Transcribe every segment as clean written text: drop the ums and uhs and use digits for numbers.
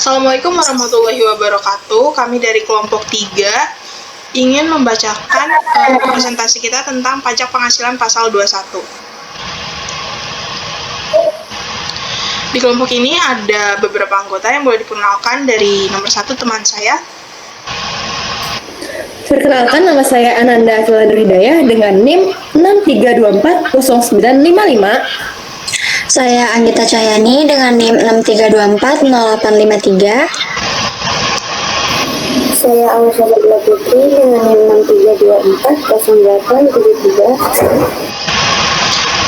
Assalamualaikum warahmatullahi wabarakatuh. Kami dari kelompok 3 ingin membacakan presentasi kita tentang pajak penghasilan pasal 21. Di kelompok ini ada beberapa anggota yang boleh diperkenalkan. Dari nomor 1 teman saya. Perkenalkan, nama saya Ananda Akiladur Hidayah dengan NIM 63240955. Saya Anggita Cahyani dengan NIM 63240853. Saya Ausia Nabila Putri dengan NIM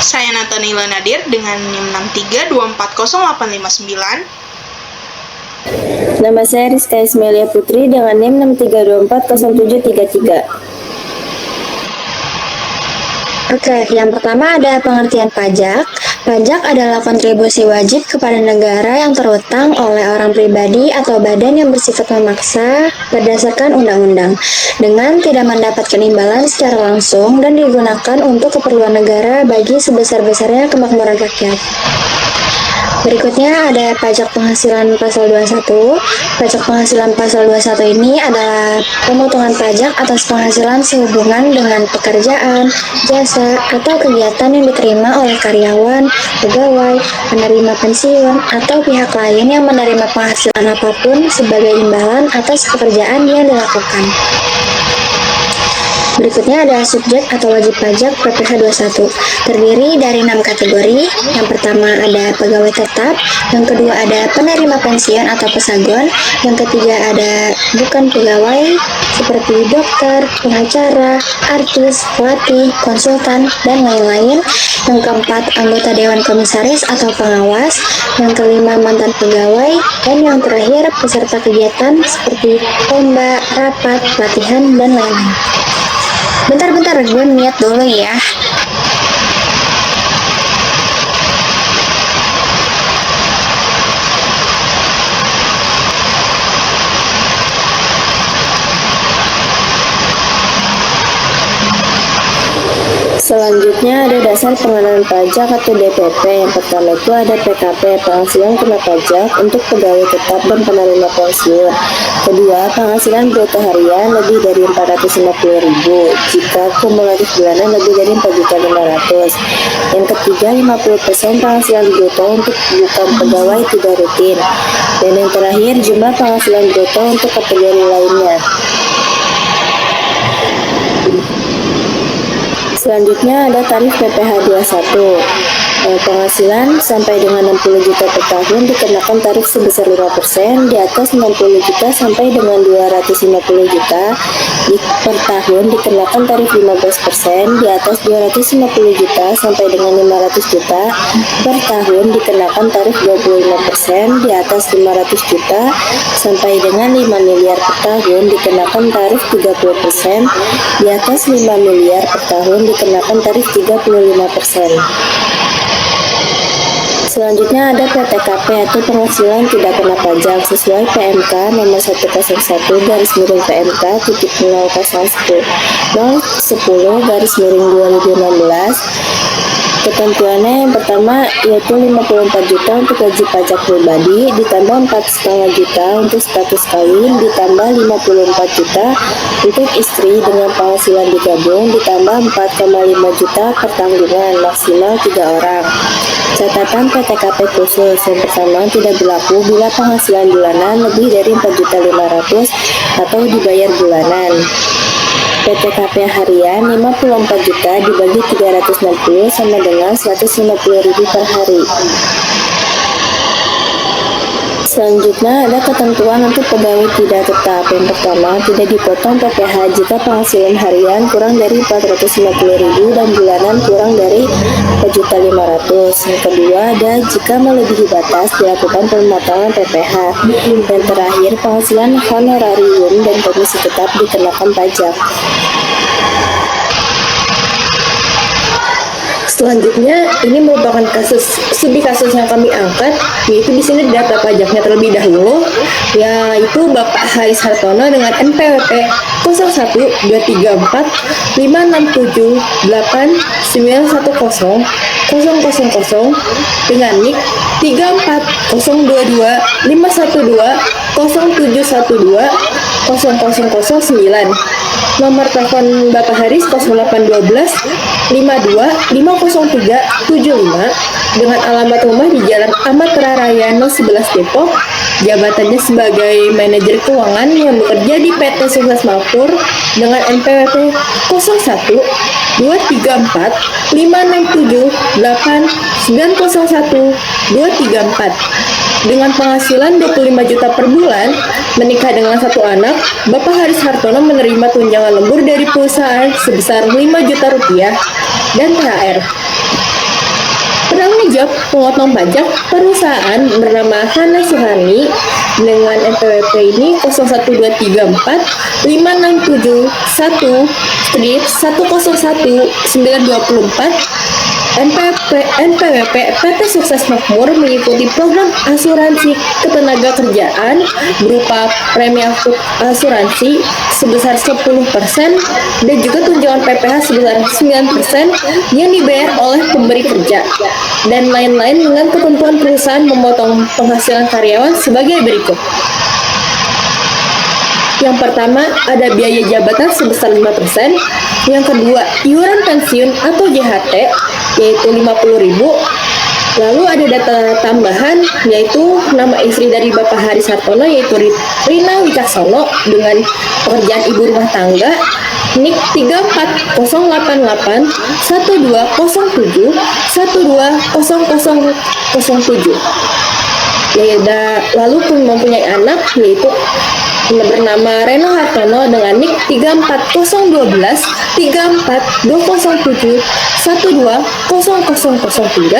63240873. Saya Natanila Nadir dengan NIM 63240859. Nama saya Rizka Ismailia Putri dengan NIM 63240733. Oke, yang pertama ada pengertian pajak. Pajak adalah kontribusi wajib kepada negara yang terutang oleh orang pribadi atau badan yang bersifat memaksa berdasarkan undang-undang dengan tidak mendapatkan imbalan secara langsung dan digunakan untuk keperluan negara bagi sebesar-besarnya kemakmuran rakyat. Berikutnya ada pajak penghasilan pasal 21. Pajak penghasilan pasal 21 ini adalah pemotongan pajak atas penghasilan sehubungan dengan pekerjaan, jasa, atau kegiatan yang diterima oleh karyawan, pegawai, penerima pensiun, atau pihak lain yang menerima penghasilan apapun sebagai imbalan atas pekerjaan yang dilakukan. Berikutnya ada subjek atau wajib pajak PPh 21. Terdiri dari 6 kategori. Yang pertama ada pegawai tetap, yang kedua ada penerima pensiun atau pesangon, yang ketiga ada bukan pegawai seperti dokter, pengacara, artis, pelatih, konsultan, dan lain-lain. Yang keempat anggota dewan komisaris atau pengawas, yang kelima mantan pegawai, dan yang terakhir peserta kegiatan seperti lomba, rapat, pelatihan, dan lain-lain. Bentar, gue niat dulu ya. Selanjutnya ada dasar pengenaan pajak atau DPP. Yang pertama itu ada PKP, penghasilan kena pajak untuk pegawai tetap dan penerima pensiun. Kedua, penghasilan bruto harian lebih dari 450.000 jika kumulatif bulanan lebih dari 4.500.000. Yang ketiga, 50% penghasilan bruto untuk bukan pegawai tidak rutin. Dan yang terakhir, jumlah penghasilan bruto untuk kategori lainnya. Selanjutnya ada tarif PPh 21. Penghasilan sampai dengan 60 juta per tahun dikenakan tarif sebesar 5%, di atas 60 juta sampai dengan 250 juta per tahun dikenakan tarif 15%, di atas 250 juta sampai dengan 500 juta per tahun dikenakan tarif 25%, di atas 500 juta sampai dengan 5 miliar per tahun dikenakan tarif 30%, di atas 5 miliar per tahun dikenakan tarif 35%. Selanjutnya ada PTKP atau penghasilan tidak kena pajak sesuai PMK nomor 101/PMK titik 010/2016. Ketentuannya yang pertama yaitu 54 juta untuk gaji pajak pribadi, ditambah 4,5 juta untuk status kawin, ditambah 54 juta untuk istri dengan penghasilan digabung, ditambah 4,5 juta per tanggungan maksimal 3 orang. Catatan PTKP khusus yang pertama tidak berlaku bila penghasilan bulanan lebih dari 4.500.000 atau dibayar bulanan. PTKP harian 54 juta dibagi 360 sama dengan 150.000 per hari. Selanjutnya ada ketentuan untuk pegawai tidak tetap. Yang pertama, tidak dipotong PPh jika penghasilan harian kurang dari 450.000 dan bulanan kurang dari 4.500.000. Yang kedua, ada jika melebihi batas dilakukan pemotongan PPh. Dan terakhir, penghasilan honorarium dan komisi tetap dikenakan pajak. Selanjutnya, ini merupakan studi kasus yang kami angkat, yaitu di sini data pajaknya terlebih dahulu, yaitu Bapak Haris Hartono dengan NPWP 012345678910 dengan NIK 34022 512 0712 0009. Nomor telepon Bapak Haris 0812 52 503 75 dengan alamat rumah di Jalan Ahmad Raraya 011 Depok. Jabatannya sebagai manajer keuangan yang bekerja di PT Sukses Makmur dengan NPWP 01 234 567 8 901 234. Dengan penghasilan 25 juta per bulan, menikah dengan satu anak, Bapak Haris Hartono menerima tunjangan lembur dari perusahaan sebesar 5 juta rupiah dan THR. Penanggung jawab pemotong pajak perusahaan bernama Hana Suharni dengan NPWP ini 01234 567 1/101 924. NPWP PT Sukses Makmur mengikuti program asuransi ketenagakerjaan berupa premi asuransi sebesar 10% dan juga tunjangan PPh sebesar 9% yang dibayar oleh pemberi kerja dan lain-lain dengan ketentuan perusahaan memotong penghasilan karyawan sebagai berikut. Yang pertama, ada biaya jabatan sebesar 5%. Yang kedua, iuran pensiun atau JHT, yaitu 50.000. Lalu ada data tambahan, yaitu nama istri dari Bapak Haris Hartono, yaitu Rina Wicaksono, dengan pekerjaan ibu rumah tangga, NIK 34088 1207 120007. Lalu pun mempunyai anak, yaitu bernama Reno Hartono dengan NIK 34012 34207 120003.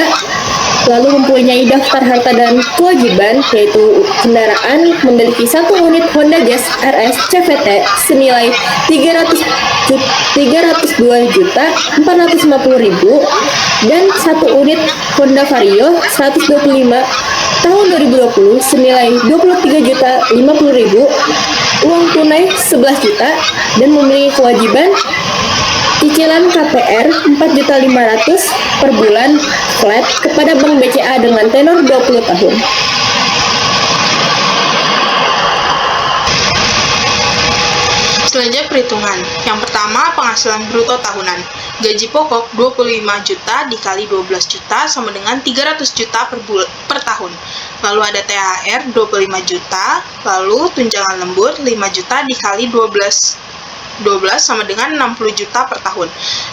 Lalu mempunyai daftar harta dan kewajiban, yaitu kendaraan, memiliki 1 unit Honda Jazz RS CVT senilai 302.450.000 dan 1 unit Honda Vario 125 tahun 2020 senilai 23.050.000, uang tunai 11 juta, dan memiliki kewajiban cicilan KPR 4.500.000 per bulan flat kepada Bank BCA dengan tenor 20 tahun. Selanjutnya perhitungan. Yang pertama, penghasilan bruto tahunan. Gaji pokok 25 juta dikali 12 juta sama dengan 300 juta per tahun. Lalu ada THR 25 juta, lalu tunjangan lembur 5 juta dikali 12 sama dengan 60 juta per tahun.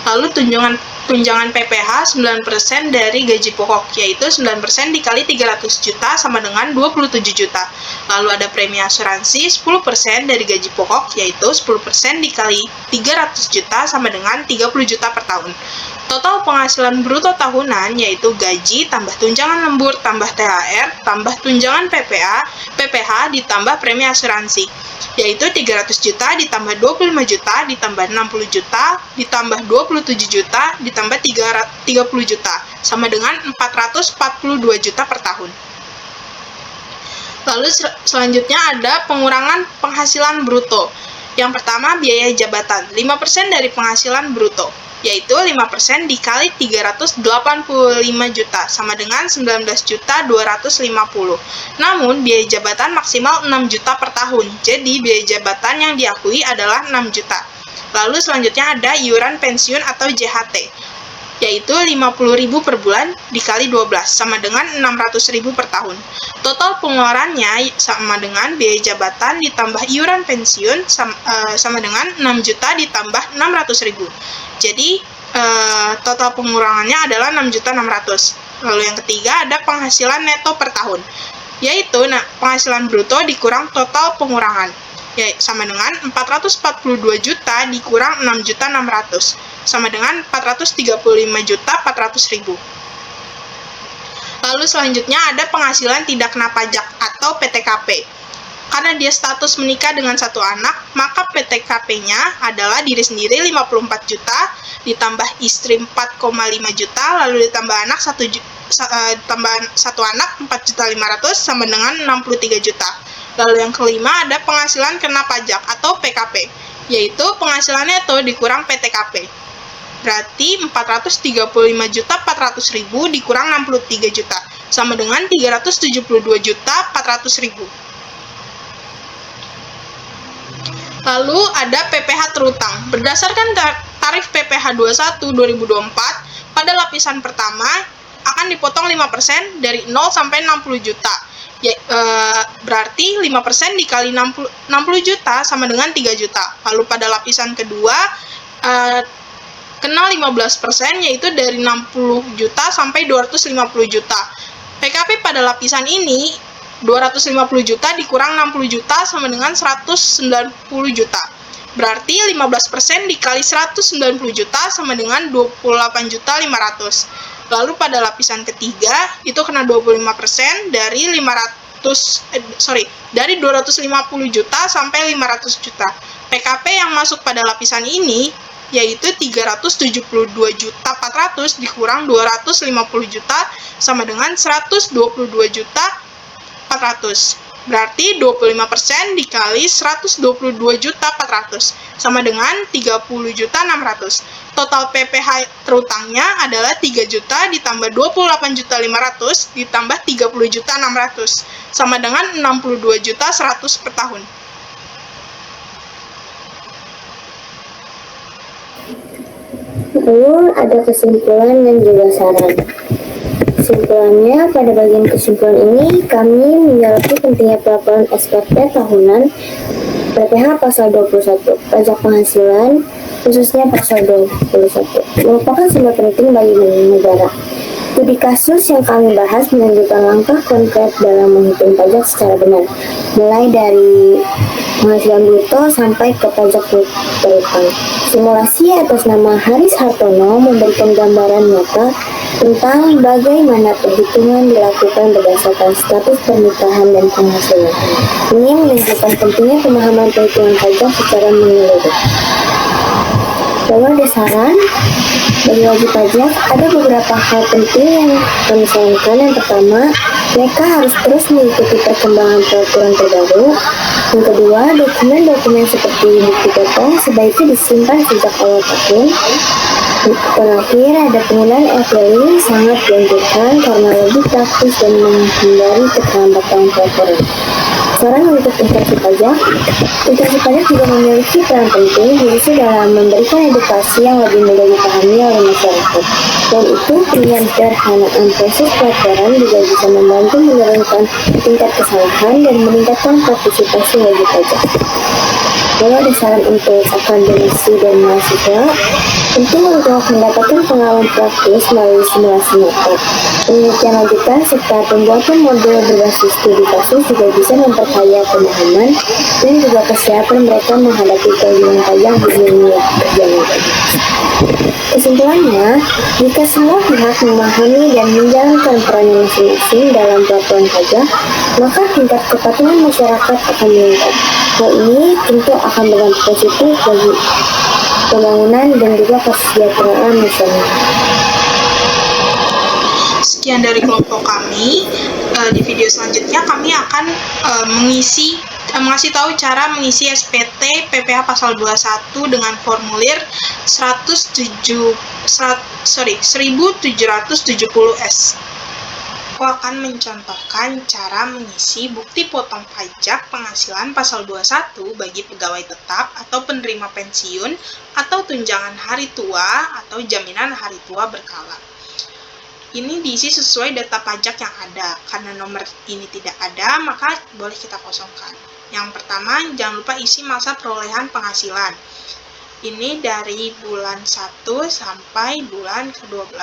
Lalu tunjangan PPh 9% dari gaji pokok, yaitu 9% dikali 300 juta sama dengan 27 juta. Lalu ada premi asuransi 10% dari gaji pokok, yaitu 10% dikali 300 juta sama dengan 30 juta per tahun. Total penghasilan bruto tahunan yaitu gaji tambah tunjangan lembur tambah THR tambah tunjangan PPh ditambah premi asuransi, yaitu 300 juta ditambah 25 juta ditambah 60 juta ditambah 27 juta ditambah 30 juta sama dengan 442 juta per tahun. Lalu selanjutnya ada pengurangan penghasilan bruto. Yang pertama, biaya jabatan 5% dari penghasilan bruto, yaitu 5% dikali 385 juta sama dengan 19.250. Namun biaya jabatan maksimal 6 juta per tahun, jadi biaya jabatan yang diakui adalah 6 juta. Lalu selanjutnya ada iuran pensiun atau JHT, yaitu 50.000 per bulan dikali 12 sama dengan 600.000 per tahun. Total pengeluarannya sama dengan biaya jabatan ditambah iuran pensiun sama dengan 6 juta ditambah 600.000. Jadi total pengurangannya adalah 6.600.000. Lalu yang ketiga ada penghasilan neto per tahun, yaitu penghasilan bruto dikurang total pengurangan, sama dengan 442 juta dikurang 6.600.000 sama dengan 435.400.000. Lalu selanjutnya ada penghasilan tidak kena pajak atau PTKP. Karena dia status menikah dengan satu anak, maka PTKP-nya adalah diri sendiri 54 juta, ditambah istri 4,5 juta, lalu ditambah anak tambah satu anak 4.500.000 sama dengan 63 juta. Lalu yang kelima ada penghasilan kena pajak atau PKP, yaitu penghasilan neto dikurang PTKP. Berarti 435.400.000 dikurang 63 juta sama dengan 372.400.000. Lalu ada PPh terutang. Berdasarkan tarif PPh 21 2024, pada lapisan pertama akan dipotong 5% dari 0 sampai 60 juta. Berarti 5% dikali 60 juta sama dengan 3 juta. Lalu pada lapisan kedua kena 15%, yaitu dari 60 juta sampai 250 juta. PKP pada lapisan ini 250 juta dikurang 60 juta sama dengan 190 juta. Berarti 15% dikali 190 juta sama dengan 28.500.000. Lalu pada lapisan ketiga itu kena 25% dari 250 juta sampai 500 juta. PKP yang masuk pada lapisan ini yaitu 372.400.000 dikurang 250 juta sama dengan 122.400.000. Berarti 25% dikali 122.400.000 sama dengan 30.600.000. Total PPh terutangnya adalah 3 juta ditambah 28.500.000 ditambah 30.600.000 sama dengan 62.100.000 per tahun. Lalu ada kesimpulan dan juga saran. Kesimpulannya, pada bagian kesimpulan ini kami menyoroti pentingnya pelaporan SPT tahunan PPh pasal 21, pajak penghasilan, khususnya pasal 21, merupakan sumber penting bagi negara. Studi kasus yang kami bahas menunjukkan langkah konkret dalam menghitung pajak secara benar, mulai dari penghasilan bruto sampai ke pajak berutang. Simulasi atas nama Haris Hartono memberikan gambaran nyata tentang bagaimana perhitungan dilakukan berdasarkan status pernikahan dan penghasilan. Ini menunjukkan pentingnya pemahaman perhitungan pajak secara menyeluruh. Lalu ada saran bagi wajib pajak, ada beberapa hal penting yang kami sarankan. Yang pertama, mereka harus terus mengikuti perkembangan peraturan terbaru. Yang kedua, dokumen-dokumen seperti bukti potong sebaiknya disimpan sejak awal tahun. Terakhir, ada penggunaan e-filing sangat dianjurkan karena lebih praktis dan menghindari keterlambatan pelaporan. Saran untuk instansi pajak juga memiliki peran penting khususnya dalam memberikan edukasi yang lebih mudah dipahami oleh masyarakat. Dan itu penyederhanaan proses pelaporan juga bisa membantu menurunkan tingkat kesalahan dan meningkatkan partisipasi wajib pajak. Lalu ada saran untuk akademisi dan mahasiswa, penting untuk mendapatkan pengalaman praktis melalui simulasi nyata. Penelitian lanjutan serta pembuatan model berbasis studi kasus juga bisa memperkaya pemahaman dan juga kesiapan mereka menghadapi kewajiban pajak di dunia kerja. Kesimpulannya, jika semua pihak memahami dan menjalankan perannya masing-masing dalam pelaporan pajak, maka tingkat kepatuhan masyarakat akan meningkat. Hal ini tentu akan berdampak positif bagi pembangunan dan juga kesejahteraan nasional. Sekian dari kelompok kami. Di video selanjutnya kami akan mengasih tahu cara mengisi SPT PPh pasal 21 dengan formulir 1770S. Aku akan mencontohkan cara mengisi bukti potong pajak penghasilan pasal 21 bagi pegawai tetap atau penerima pensiun atau tunjangan hari tua atau jaminan hari tua berkala. Ini diisi sesuai data pajak yang ada. Karena nomor ini tidak ada, maka boleh kita kosongkan. Yang pertama, jangan lupa isi masa perolehan penghasilan. Ini dari bulan 1 sampai bulan ke-12.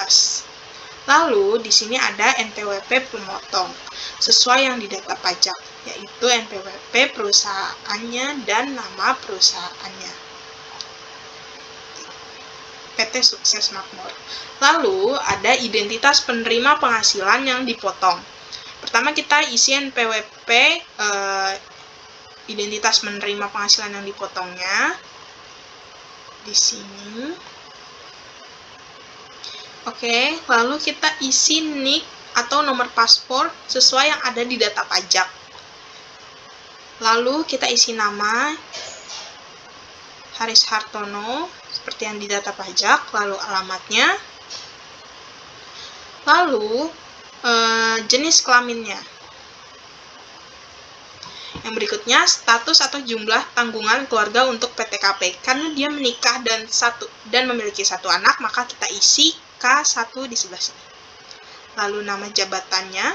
Lalu, di sini ada NPWP pemotong, sesuai yang di data pajak, yaitu NPWP perusahaannya dan nama perusahaannya. PT Sukses Makmur. Lalu, ada identitas penerima penghasilan yang dipotong. Pertama, kita isi NPWP, identitas penerima penghasilan yang dipotongnya. Di sini. Oke, lalu kita isi NIK atau nomor paspor sesuai yang ada di data pajak. Lalu kita isi nama Haris Hartono seperti yang di data pajak, lalu alamatnya. Lalu jenis kelaminnya. Yang berikutnya, status atau jumlah tanggungan keluarga untuk PTKP. Karena dia menikah dan memiliki satu anak, maka kita isi K1 di sebelah sini. Lalu nama jabatannya.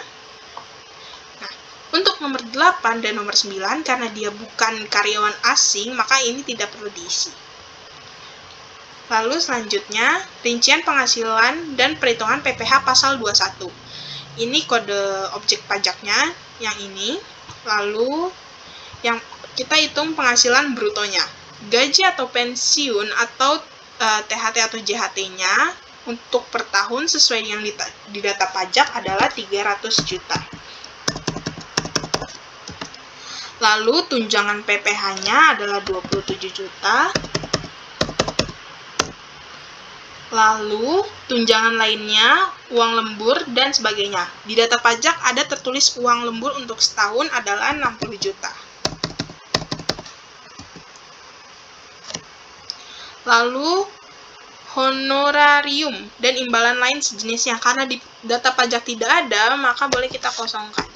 Nah, untuk nomor 8 dan nomor 9, karena dia bukan karyawan asing, maka ini tidak perlu diisi. Lalu selanjutnya, rincian penghasilan dan perhitungan PPh pasal 21. Ini kode objek pajaknya, yang ini. Lalu, yang kita hitung penghasilan brutonya. Gaji atau pensiun atau THT atau JHT-nya untuk per tahun sesuai yang di data pajak adalah 300 juta. Lalu, tunjangan PPh-nya adalah 27 juta. Lalu, tunjangan lainnya, uang lembur, dan sebagainya. Di data pajak ada tertulis uang lembur untuk setahun adalah 60 juta. Lalu, honorarium dan imbalan lain sejenisnya. Karena di data pajak tidak ada, maka boleh kita kosongkan.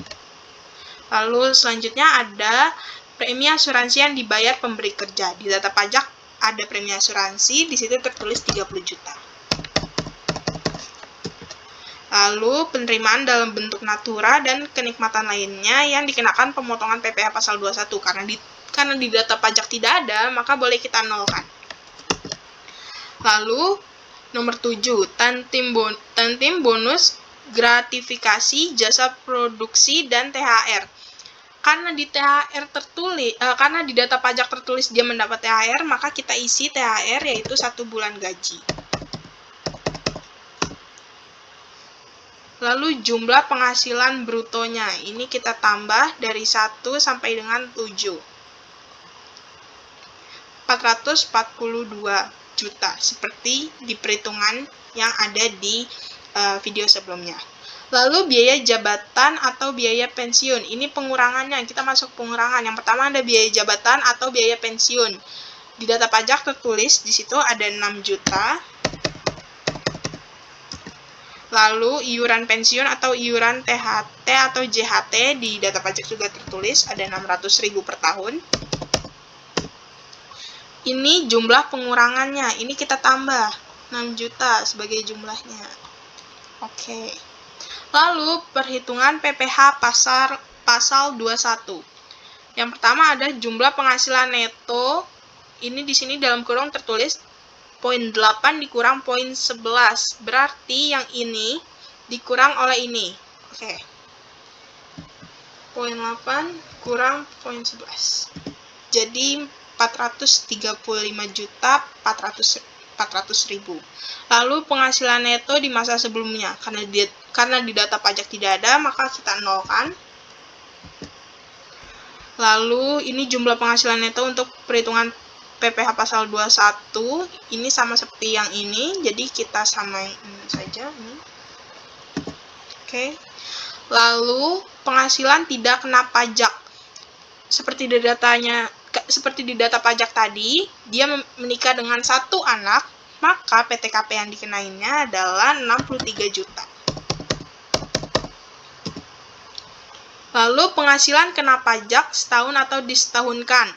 Lalu, selanjutnya ada premi asuransi yang dibayar pemberi kerja. Di data pajak ada premi asuransi, di situ tertulis 30 juta. Lalu, penerimaan dalam bentuk natura dan kenikmatan lainnya yang dikenakan pemotongan PPh pasal 21. Karena di data pajak tidak ada, maka boleh kita nolkan. Lalu, nomor 7, tantim bonus gratifikasi jasa produksi dan THR. Karena di karena di data pajak tertulis dia mendapat THR, maka kita isi THR yaitu 1 bulan gaji. Lalu jumlah penghasilan brutonya, ini kita tambah dari 1 sampai dengan 7. 442 juta, seperti di perhitungan yang ada di video sebelumnya. Lalu biaya jabatan atau biaya pensiun. Ini pengurangannya, kita masuk pengurangan. Yang pertama ada biaya jabatan atau biaya pensiun. Di data pajak tertulis di situ ada 6 juta. Lalu iuran pensiun atau iuran THT atau JHT di data pajak juga tertulis ada 600.000 per tahun. Ini jumlah pengurangannya. Ini kita tambah 6 juta sebagai jumlahnya. Oke. Lalu, perhitungan PPh pasal 21. Yang pertama ada jumlah penghasilan neto. Ini di sini dalam kurung tertulis poin 8 dikurang poin 11. Berarti yang ini dikurang oleh ini. Oke. Poin 8 kurang poin 11. Jadi 435.400.000. Lalu penghasilan neto di masa sebelumnya. Karena di data pajak tidak ada, maka kita nolkan. Lalu ini jumlah penghasilan neto untuk perhitungan PPh pasal 21. Ini sama seperti yang ini, jadi kita samain saja ini. Oke. Lalu penghasilan tidak kena pajak. Seperti di data pajak tadi, dia menikah dengan 1 anak, maka PTKP yang dikenainnya adalah 63 juta. Lalu penghasilan kena pajak setahun atau disetahunkan.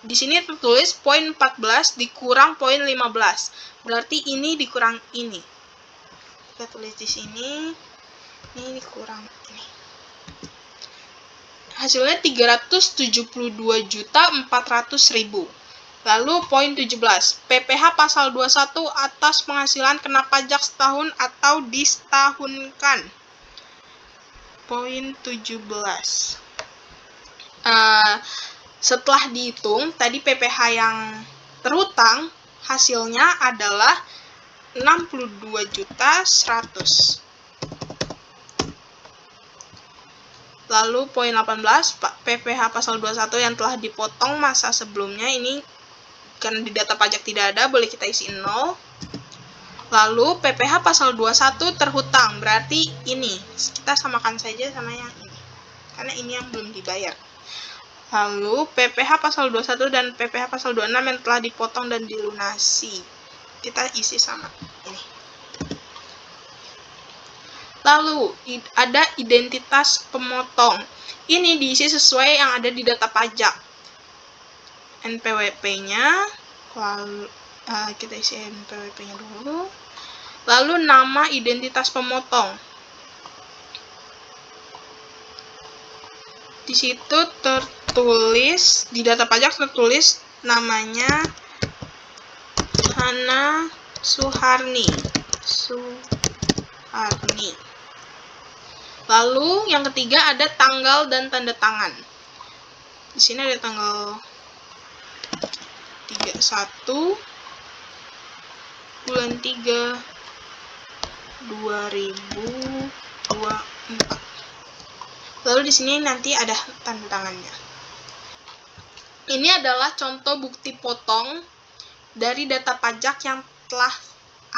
Di sini tertulis poin 14 dikurang poin 15. Berarti ini dikurang ini. Kita tulis di sini. Ini dikurang ini. Hasilnya 372.400.000. Lalu poin 17. PPh pasal 21 atas penghasilan kena pajak setahun atau disetahunkan. Poin 17. Setelah dihitung, tadi PPh yang terhutang hasilnya adalah 62.100.000. Lalu poin 18, PPh pasal 21 yang telah dipotong masa sebelumnya, ini karena di data pajak tidak ada, boleh kita isi 0. Lalu PPh pasal 21 terhutang, berarti ini. Kita samakan saja sama yang ini, karena ini yang belum dibayar. Lalu PPh pasal 21 dan PPh pasal 26 yang telah dipotong dan dilunasi. Kita isi sama ini. Lalu ada identitas pemotong. Ini diisi sesuai yang ada di data pajak. NPWP-nya, lalu kita isi NPWP-nya dulu. Lalu nama identitas pemotong. Di situ tertulis, di data pajak tertulis namanya Hana Suharni. Lalu yang ketiga ada tanggal dan tanda tangan. Di sini ada tanggal 31 bulan 3 2024. Lalu di sini nanti ada tanda tangannya. Ini adalah contoh bukti potong dari data pajak yang telah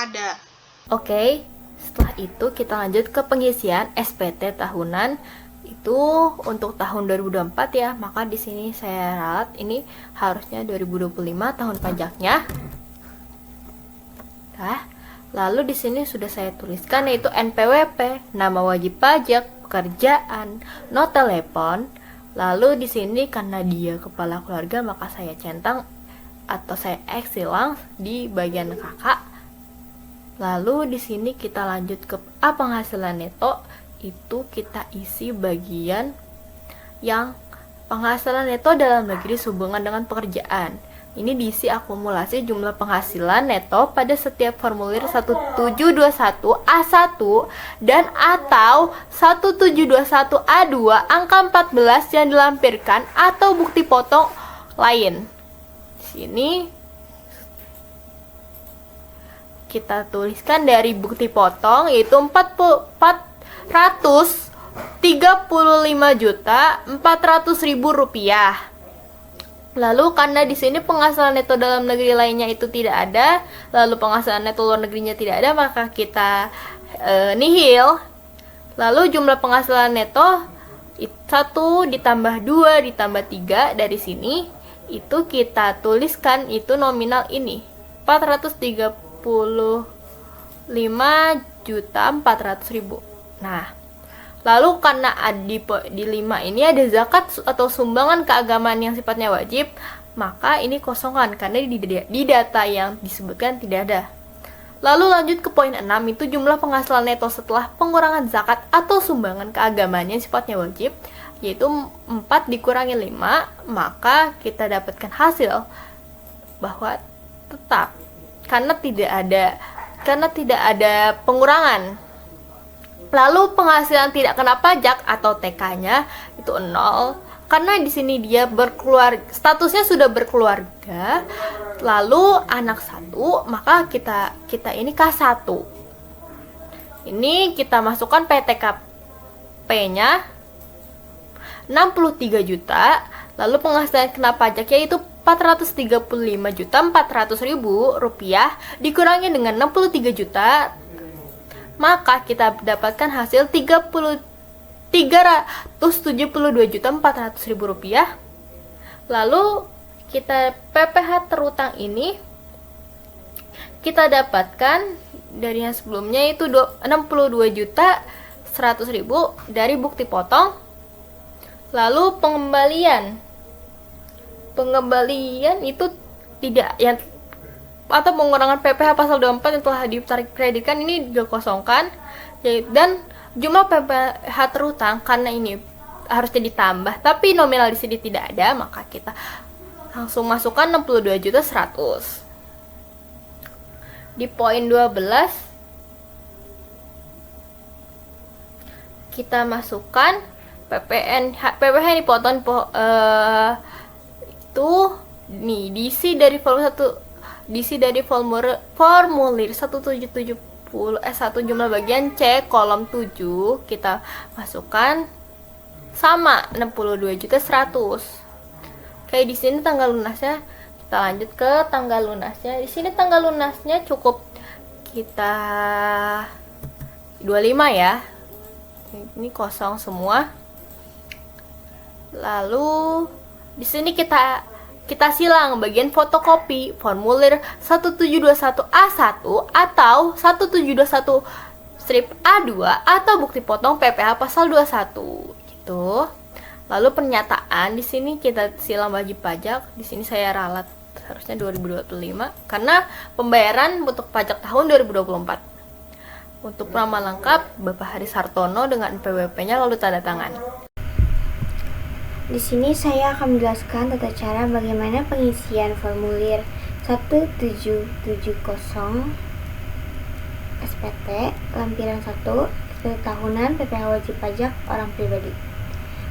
ada. Oke, setelah itu kita lanjut ke pengisian SPT tahunan. Itu untuk tahun 2024 ya, maka di sini saya ralat ini harusnya 2025 tahun pajaknya. Nah, lalu di sini sudah saya tuliskan yaitu NPWP, nama wajib pajak, pekerjaan, not telepon. Lalu di sini karena dia kepala keluarga maka saya centang atau saya X silang di bagian kakak. Lalu di sini kita lanjut ke penghasilan neto, itu kita isi bagian yang penghasilan neto dalam negeri sehubungan dengan pekerjaan. Ini diisi akumulasi jumlah penghasilan neto pada setiap formulir 1721A1 dan atau 1721A2 angka 14 yang dilampirkan atau bukti potong lain. Di sini kita tuliskan dari bukti potong yaitu 435.400.000 rupiah. Lalu karena di sini penghasilan neto dalam negeri lainnya itu tidak ada, lalu penghasilan neto luar negerinya tidak ada, maka kita nihil. Lalu jumlah penghasilan neto 1 ditambah 2 ditambah 3 dari sini itu kita tuliskan itu nominal ini 435.400.000. Nah, lalu karena di 5 ini ada zakat atau sumbangan keagamaan yang sifatnya wajib, maka ini kosongan karena di data yang disebutkan tidak ada. Lalu lanjut ke poin 6 itu jumlah penghasilan neto setelah pengurangan zakat atau sumbangan keagamaan yang sifatnya wajib, yaitu 4 dikurangi 5, maka kita dapatkan hasil bahwa tetap karena tidak ada pengurangan. Lalu penghasilan tidak kena pajak atau TK-nya itu 0 karena di sini dia statusnya sudah berkeluarga. Lalu anak 1, maka kita ini K1. Ini kita masukkan PTKP-nya 63 juta. Lalu penghasilan kena pajaknya itu 435.400.000 rupiah dikurangi dengan 63 juta, maka kita dapatkan hasil 372.400.000 rupiah. Lalu kita PPh terutang ini kita dapatkan dari yang sebelumnya itu 62.100.000 dari bukti potong. Lalu pengembalian itu tidak yang atau pengurangan PPh pasal 24 yang telah ditarik kreditkan ini dikosongkan, dan jumlah PPh terutang karena ini harusnya ditambah tapi nominal di sini tidak ada, maka kita langsung masukkan 62.100.000. Di poin 12 kita masukkan PPh dipotong itu nih diisi dari formulir 1770 S1 jumlah bagian C kolom 7 kita masukkan sama 62.100.000. Kayak di sini tanggal lunasnya, kita lanjut ke tanggal lunasnya. Di sini tanggal lunasnya cukup kita 25 ya. Ini kosong semua. Lalu di sini kita silang bagian fotokopi formulir 1721A1 atau 1721 strip A2 atau bukti potong PPh pasal 21 gitu. Lalu pernyataan di sini kita silang wajib pajak. Di sini saya ralat harusnya 2025 karena pembayaran untuk pajak tahun 2024. Untuk nama lengkap Bapak Haris Hartono dengan NPWP-nya lalu tanda tangan. Di sini saya akan menjelaskan tata cara bagaimana pengisian formulir 1770 SPT lampiran 1 SPT tahunan PPh wajib pajak orang pribadi.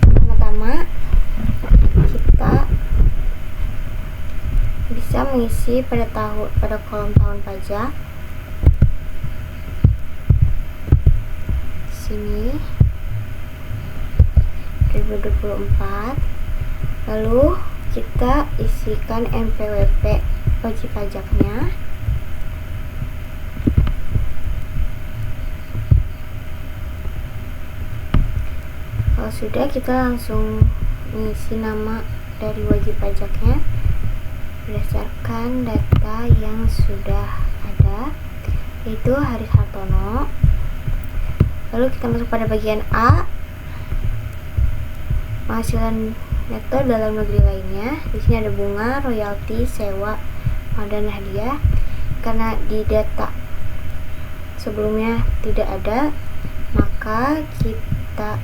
Pertama, kita bisa mengisi pada kolom tahun pajak. Di sini 2024. Lalu kita isikan NPWP wajib pajaknya. Kalau sudah, kita langsung mengisi nama dari wajib pajaknya berdasarkan data yang sudah ada, yaitu Haris Hartono. Lalu kita masuk pada bagian A, penghasilan neto dalam negeri lainnya. Di sini ada bunga, royalti, sewa, dan hadiah. Karena di data sebelumnya tidak ada, maka kita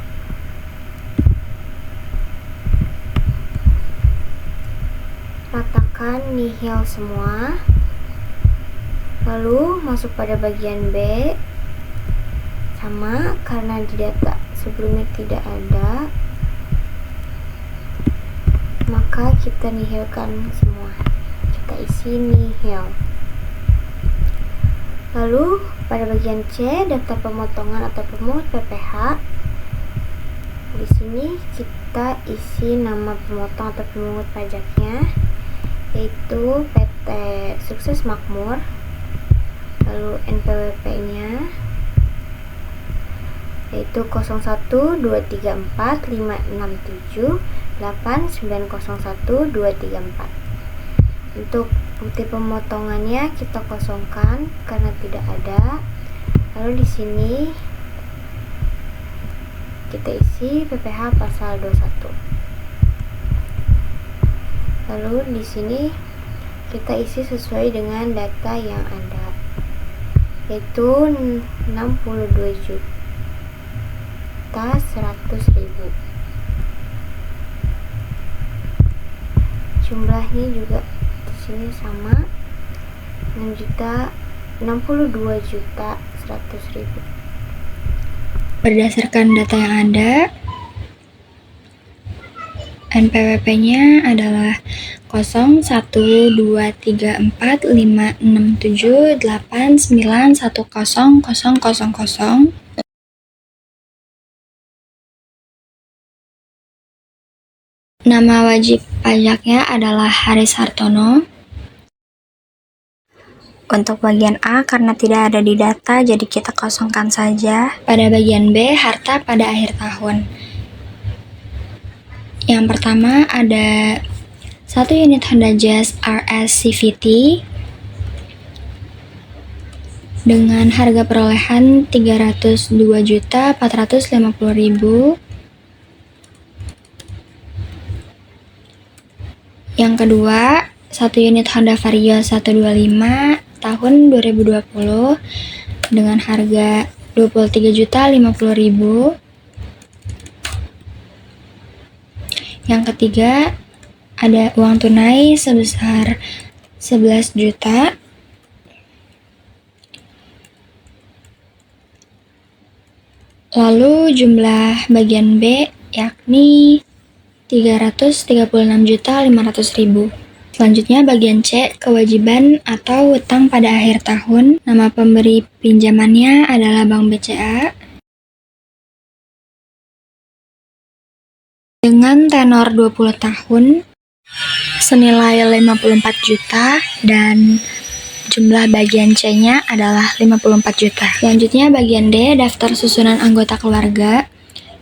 ratakan nihil semua. Lalu masuk pada bagian B, sama karena di data sebelumnya tidak ada, maka kita nihilkan semua, kita isi nihil. Lalu pada bagian C, daftar pemotongan atau pemungut PPh. Di sini kita isi nama pemotong atau pemungut pajaknya, yaitu PT Sukses Makmur. Lalu NPWP-nya yaitu 012145678901234. Untuk bukti pemotongannya kita kosongkan karena tidak ada. Lalu di sini kita isi PPh pasal 21. Lalu di sini kita isi sesuai dengan data yang ada, yaitu 62.100.000. Jumlahnya juga di sini sama, 62.100.000. Berdasarkan data yang ada, NPWP-nya adalah 01234567891000. Nama wajib pajaknya adalah Haris Hartono. Untuk bagian A, karena tidak ada di data, jadi kita kosongkan saja. Pada bagian B, harta pada akhir tahun. Yang pertama ada 1 unit Honda Jazz RS CVT dengan harga perolehan 302.450.000. Yang kedua, 1 unit Honda Vario 125 tahun 2020 dengan harga 23.050.000. Yang ketiga, ada uang tunai sebesar 11 juta. Lalu jumlah bagian B yakni 336.500.000. Selanjutnya bagian C, kewajiban atau utang pada akhir tahun. Nama pemberi pinjamannya adalah Bank BCA. Dengan tenor 20 tahun, senilai 54 juta, dan jumlah bagian C-nya adalah 54 juta. Selanjutnya bagian D, daftar susunan anggota keluarga.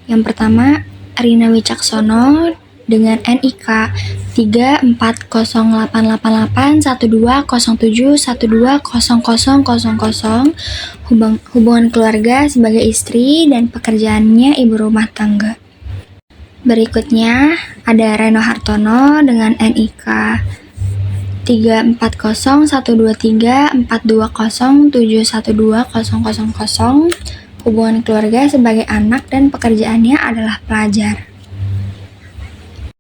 Yang pertama, Rina Wicaksono dengan NIK 3408881207120000, hubungan keluarga sebagai istri dan pekerjaannya ibu rumah tangga. Berikutnya ada Reno Hartono dengan NIK 3401234207120000, hubungan keluarga sebagai anak dan pekerjaannya adalah pelajar.